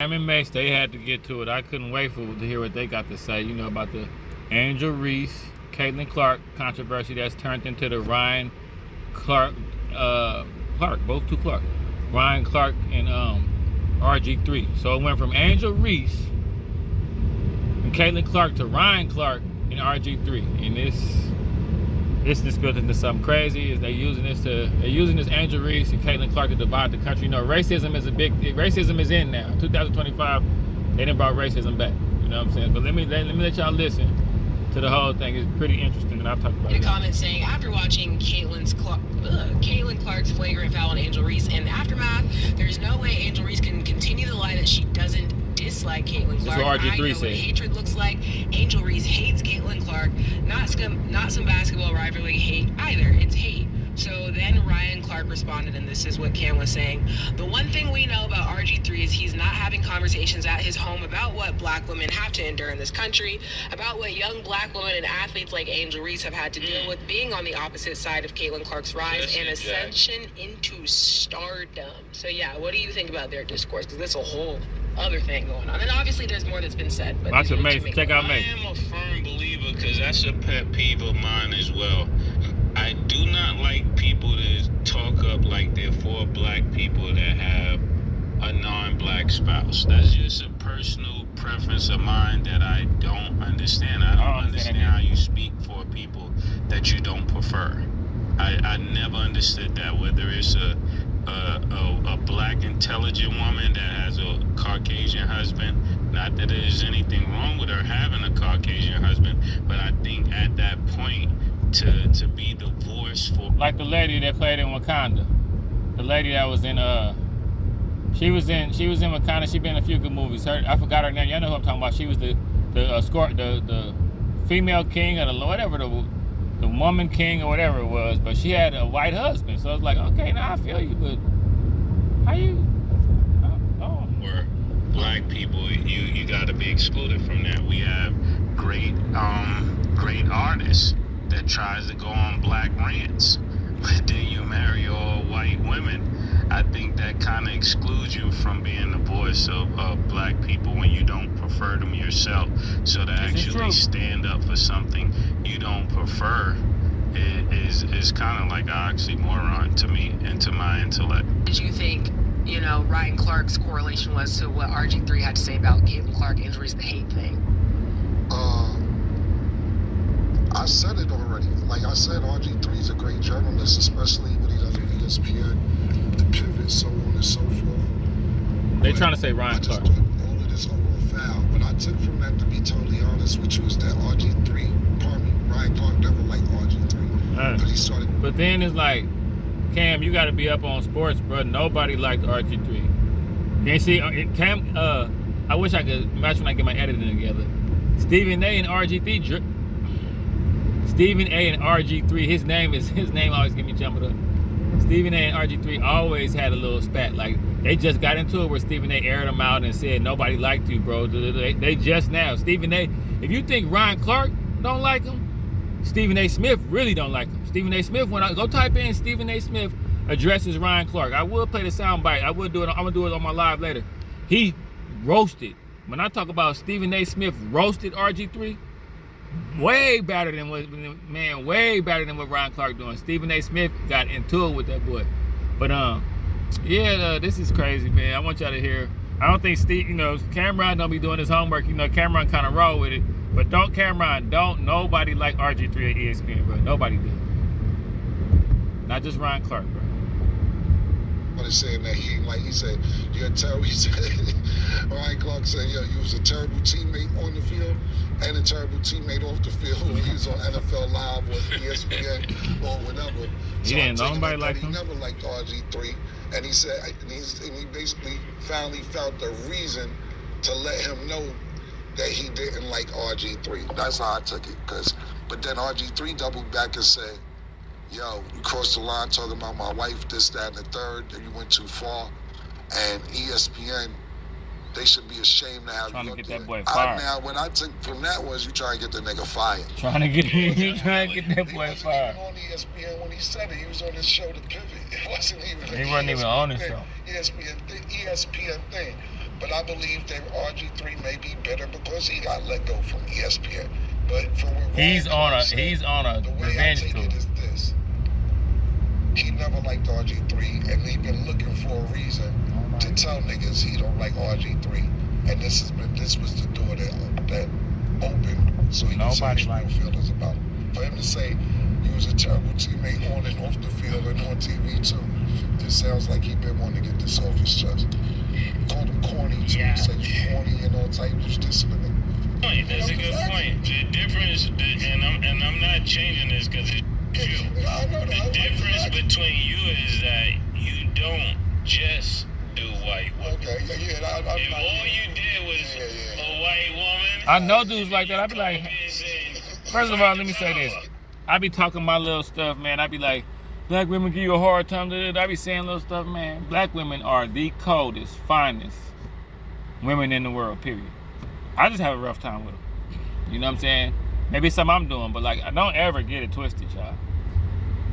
Cam and Mase, they had to get to it. I couldn't wait to hear what they got to say, about the Angel Reese, Caitlin Clark controversy that's turned into the Ryan Clark, both two Clark. Ryan Clark and RG3. So it went from Angel Reese and Caitlin Clark to Ryan Clark and RG3. And this spilled into something crazy. Is they're using this Angel Reese and Caitlin Clark to divide the country. Racism is in now. 2025, they done brought racism back. You know what I'm saying? But let me let y'all listen to the whole thing. It's pretty interesting, and I'll talk about it. A comment saying, after watching Caitlin Clark's flagrant foul on Angel Reese and the aftermath, there's no way Angel Reese can continue the lie that she doesn't dislike Caitlin Clark. That's what RG3 I know what hatred looks like. Angel Reese hates Caitlin Clark, not some basketball rivalry hate either. It's hate. So then Ryan Clark responded, and this is what Cam was saying. The one thing we know about RG3 is he's not having conversations at his home about what black women have to endure in this country, about what young black women and athletes like Angel Reese have had to deal with being on the opposite side of Caitlin Clark's rise and ascension into stardom. So yeah, what do you think about their discourse? Because there's a whole other thing going on. And obviously there's more that's been said. But watch it, Mase. Check out Mase. I am a firm believer, because that's a pet peeve of mine as well. I do not like people to talk up like they're for black people that have a non-black spouse. That's just a personal preference of mine that I don't understand. I don't understand how you speak for people that you don't prefer. I never understood that, whether it's a black intelligent woman that has a Caucasian husband. Not that there's anything wrong with her having a Caucasian husband, but I think at that point, to be divorced for, like the lady that played in Wakanda, the lady that was in she was in Wakanda. She been in a few good movies. I forgot her name. Y'all know who I'm talking about. She was the female king, or the whatever, the woman king, or whatever it was. But she had a white husband, so it's like, okay, now I feel you, but how you? Or black people, you got to be excluded from that. We have great artists that tries to go on black rants, but then you marry all white women. I think that kind of excludes you from being the voice of black people when you don't prefer them yourself. So to actually stand up for something you don't prefer is kind of like an oxymoron to me and to my intellect. Did you think, Ryan Clark's correlation was to what RG3 had to say about Caitlin Clark injuries, the hate thing? I said it already. Like I said, RG3 is a great journalist, especially when he does on ESPN, the pivot, so on and so forth. They trying to say Ryan Clark. I just thought all of this overall foul. What I took from that, to be totally honest with you, is that Ryan Clark never liked RG3. But he started. But then it's like, Cam, you got to be up on sports, bro. Nobody liked RG3. You ain't see Cam. I wish I could imagine when I get my editing together. Stephen A. and RG3. Stephen A. and RG3, his name always get me jumping up. Stephen A. and RG3 always had a little spat. Like, they just got into it where Stephen A. aired them out and said, nobody liked you, bro. They just now. Stephen A., if you think Ryan Clark don't like him, Stephen A. Smith really don't like him. Stephen A. Smith, go type in Stephen A. Smith addresses Ryan Clark. I will play the soundbite. I'm going to do it on my live later. He roasted. When I talk about Stephen A. Smith roasted RG3, way better than what Ryan Clark doing. Stephen A. Smith got into it with that boy. But this is crazy, man. I want y'all to hear. I don't think Cameron don't be doing his homework. Cameron kind of raw with it. But nobody like RG3 at ESPN, bro. Nobody did. Not just Ryan Clark, bro. Saying that he said, you're terrible. He said, Ryan Clark said, you was a terrible teammate on the field and a terrible teammate off the field when he was on NFL Live or ESPN or whatever. He didn't know nobody like him. He never liked RG3, and he said, and he basically finally felt the reason to let him know that he didn't like RG3. That's how I took it. But then RG3 doubled back and said, yo, you crossed the line talking about my wife, this, that, and the third, and you went too far. And ESPN, they should be ashamed to have trying you to get there. that boy fired. Now, what I took from that was you trying to get the nigga fired. Trying to get that boy fired. He wasn't even on ESPN when he said it. He was on his show, The Pivot. It wasn't even. He wasn't even on his show. ESPN thing. But I believe that RG3 may be better because he got let go from ESPN. But for what He's on a the way I revenge take tour. it is this. He never liked RG3, and he been looking for a reason to tell niggas he don't like RG3. And this was the door that opened so he can say his real feelings about it. For him to say you was a terrible teammate on and off the field and on TV too, just sounds like he been wanting to get this off his chest. Called him corny too. Yeah. Said you corny and all types of this and that. That's a good point. The difference, and I'm not changing this because it's you. I know that. The difference between you is that you don't just do white women. Okay, If all you did was a white woman, I know dudes like that. I be like, first of all, let me say this. I be talking my little stuff, man. I be like, black women give you a hard time. I be saying little stuff, man. Black women are the coldest, finest women in the world, period. I just have a rough time with them. You know what I'm saying? Maybe it's something I'm doing, but like, don't ever get it twisted, y'all.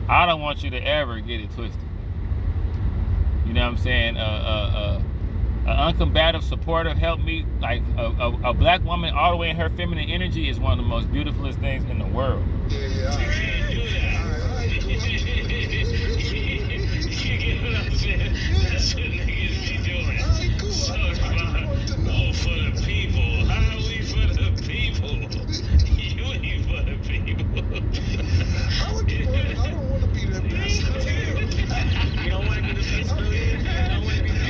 I don't want you to ever get it twisted. You know what I'm saying? An uncombative supporter help me. Like a black woman all the way in her feminine energy is one of the most beautifulest things in the world. you can't do that. You get what I'm saying? That's what niggas be doing. For the people. How are we for the people? You ain't for the people. I don't want to be the best. You don't want to be the face of the league. You don't want to be the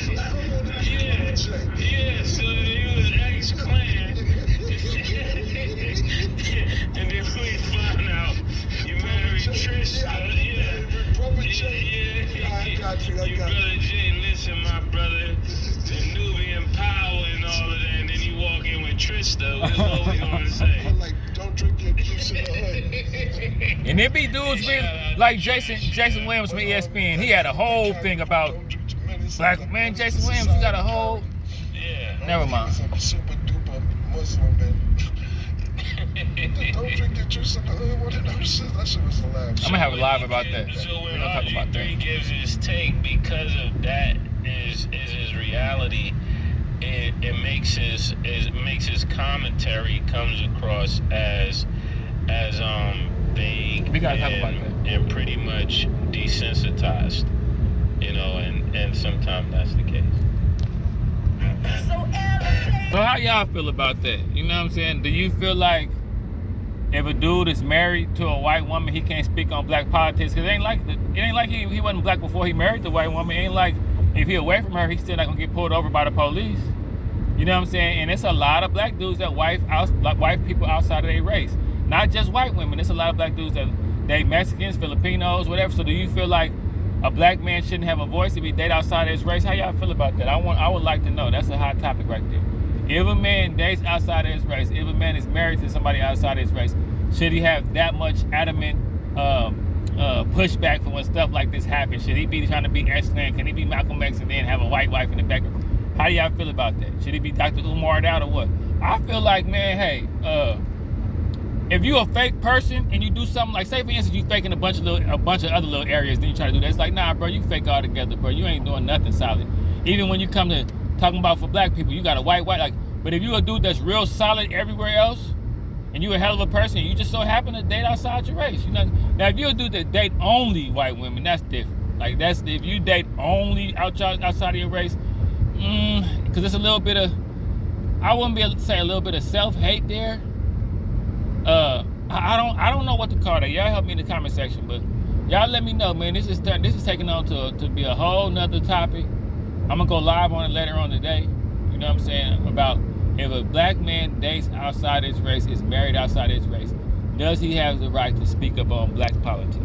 I don't want to be Yeah, so you was ex-Klan. And then we found out you married Trish. I got you. Your brother Jay, listen, my brother, the Nubian power and all of that, and then you walk in with Trish, though. That's all we gonna say. I'm like, don't drink your juice in the hood. And it be dudes like Jason Williams from ESPN. He had a whole thing about black man. Jason Williams got a whole. Yeah. Never mind. I'm super duper Muslim, man. Don't drink your juice in the hood. What that shit? That shit was hilarious. I'm gonna have a live about that. So We're when gonna talk about RG3 that. gives his take, because of that is his reality. It makes his commentary comes across as vague We gotta talk about that. and pretty much desensitized, you know, and sometimes that's the case. So how y'all feel about that? You know what I'm saying? Do you feel like if a dude is married to a white woman, he can't speak on black politics? Cause it ain't like he wasn't black before he married the white woman. It ain't like if he away from her, he's still not gonna get pulled over by the police. You know what I'm saying? And it's a lot of black dudes that wife people outside of their race. Not just white women. It's a lot of black dudes that they Mexicans, Filipinos, whatever. So do you feel like a black man shouldn't have a voice if he date outside of his race? How y'all feel about that? I would like to know. That's a hot topic right there. If a man dates outside of his race, if a man is married to somebody outside of his race, should he have that much adamant pushback for when stuff like this happens? Should he be trying to be X-Men? Can he be Malcolm X and then have a white wife in the background? How do y'all feel about that? Should he be Dr. Umar out or what? I feel like, man, hey, if you a fake person and you do something like, say for instance, you faking a bunch of other little areas, then you try to do that. It's like, nah, bro, you fake all together, bro. You ain't doing nothing solid. Even when you come to talking about for black people, you got a white, like. But if you a dude that's real solid everywhere else, and you a hell of a person, you just so happen to date outside your race. You know. Now, if you a dude that date only white women, that's different. Like that's if you date only outside of your race, because it's a little bit of, I wouldn't be able to say a little bit of self-hate there. I don't know what to call that. Y'all help me in the comment section, but y'all let me know, man. This is taking on to be a whole nother topic. I'm gonna go live on it later on today. You know what I'm saying? About if a black man dates outside his race, is married outside his race, does he have the right to speak up on black politics?